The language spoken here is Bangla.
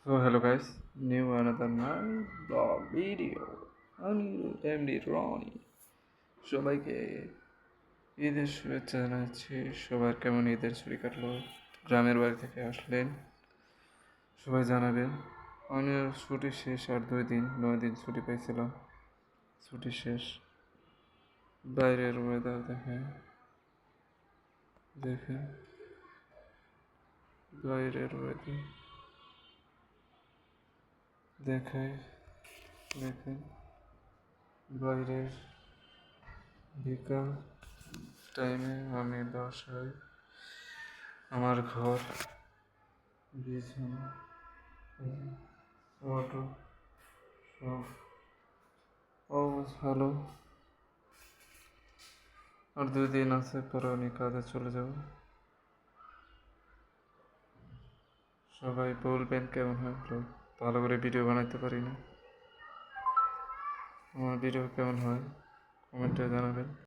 So hello guys, new another night vlog video. আমি এমডি রনি সবাইকে ঈদের শুভেচ্ছা জানাচ্ছি। সবার কেমন ঈদের ছুটি কাটলো, গ্রামের বাড়ি থেকে আসলেন সবাই জানাবেন। আমি ছুটি শেষ আর 2 দিন 9 দিন ছুটি পাইছিলাম। ছুটি শেষ, বাইরের ওয়েদার দেখেন বাইরের ওয়েদার দেখায় দেখেন বাইরের বিকাল টাইমে আমি বাসায়, আমার ঘর, বিছানা, অটো সব অবস্থা ভালো। আর 2 দিন আছে, পরে আমি কাজে চলে যাব। সবাই বলবেন কেমন হয় ব্লগ। ভালো করে ভিডিও বানাইতে পারি না, আমার ভিডিও কেমন হয় কমেন্টে জানাবেন।